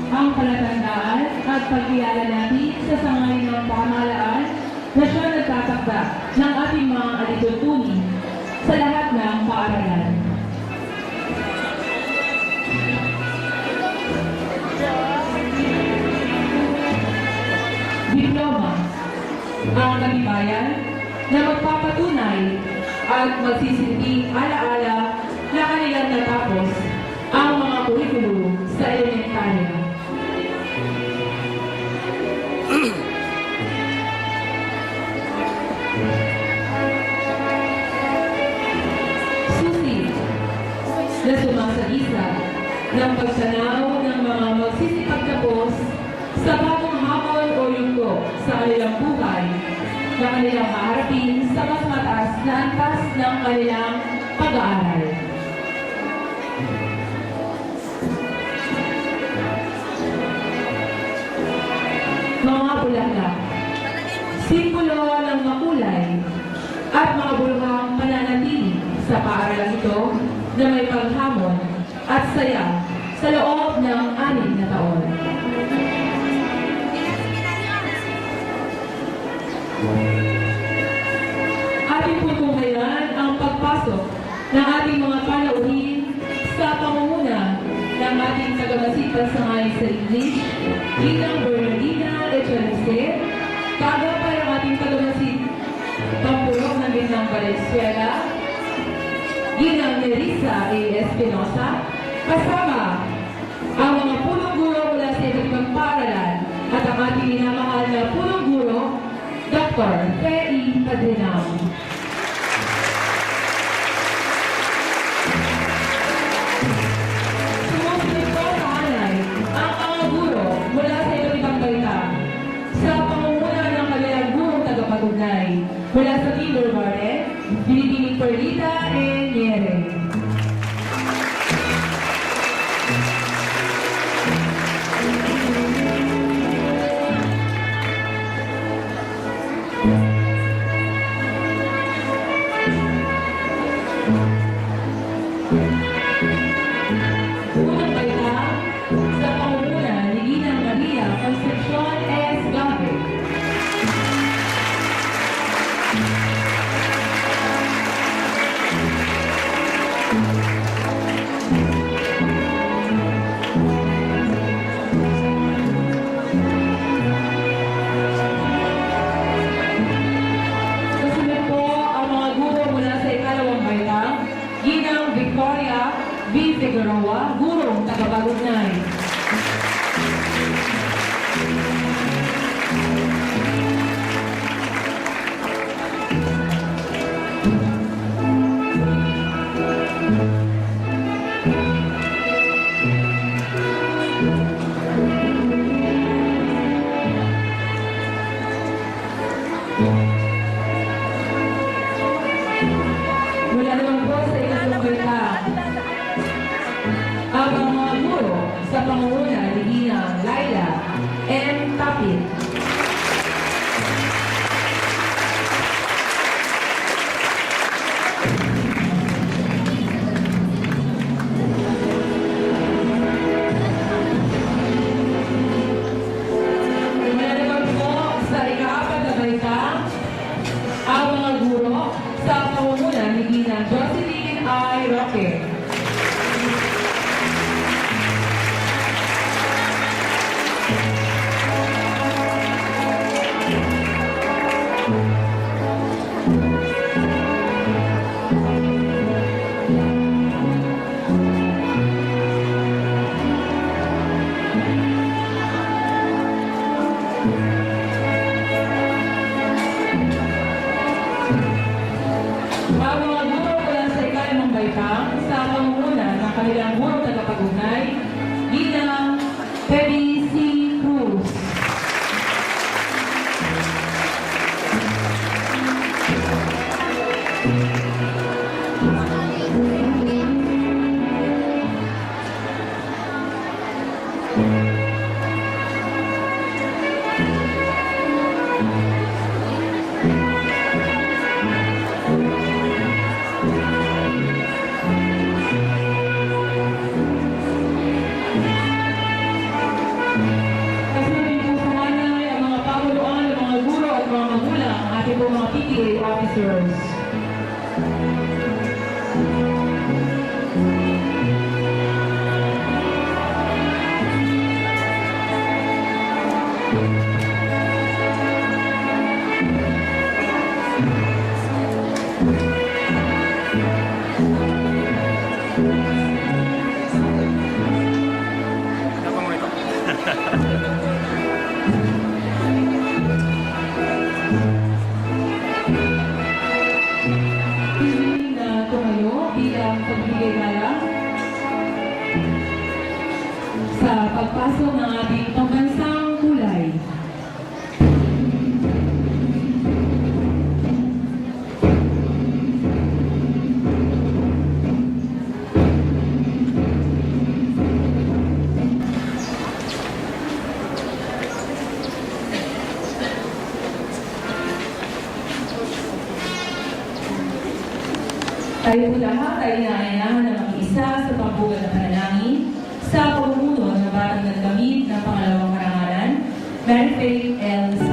ang palatandaan at pagkilala natin sa sangalinang pamahalaan na siya nagtatakda ng ating mga alituntunin sa lahat ng paaralan. Diploma, ang katibayan na magpapatunay at magsisilbing alaala na kanilang natapos ang mga kurikulo sa elementarya. Susi na sumasagisa ng pagsanaw ng mga magsisipagtapos sa bagong hamon o yugto sa kanilang buhay na kanilang haharapin sa mas mataas na antas ng kanilang pag-aaral. Mga bulaklak, simbolo ng makulay at mga bulhang pananatili sa paaralan ito na may paghamon at saya sa loob ng 6 na taon. Ating putunghayan ang pagpasok ng ating mga panauhin sa pamumuna ng ating taga-Masipas sa ngayon sa English bilang Bernardina Echenice, kagapay ang ating taga-Masip, pampulok ng Bintang Valenzuela, Ginang Nerissa A. Espinosa, kasama ang mga punong guro mula sa iba't ibang paaralan at ang ating minamahal na punong guro, Dr. Fei Padrinao. Sumusunod po sa hanay ang mga guro mula sa iba't ibang baita sa pangunguna ng kanilang gurong tagapatugnay mula sa Mindoro Mare, Binibining Perlita e Niere. Unang baita sa pangunguna ni Ginang Maria Concepcion S. Gabe. Kasunod po ang mga guro mula sa ikalawang baita, Ginang Victoria B. Figueroa, gurong tagapagugnay. Mula naman po sa ikalawang baita, ang mga guro sa pangunguna ni Ginang Laila M. Tapit. Mula naman po sa ikaapat na baita, ang mga guro sa pangunguna ni Ginang Jocelyn I. Roque. Ang mga guro mula sa ikalimang baita sa pangunguna ng kanilang gurong tagapagugnay, Ginang Pebby C. Cruz. Kasunod po sa hanay ang mga pamuluan ng mga guro at mga magulang, ang ating po mga PTA officers. Apa mo ito? Na tumayo bilang pagbigay galang sa pagpasok ng ating pambansang kulay. Tayo po lahat ay inaanyayahan ng mag-isa sa pagbugal ng panalangin sa pamumuno ng batang nagkamit ng pangalawang karangalan, Mary Faith L.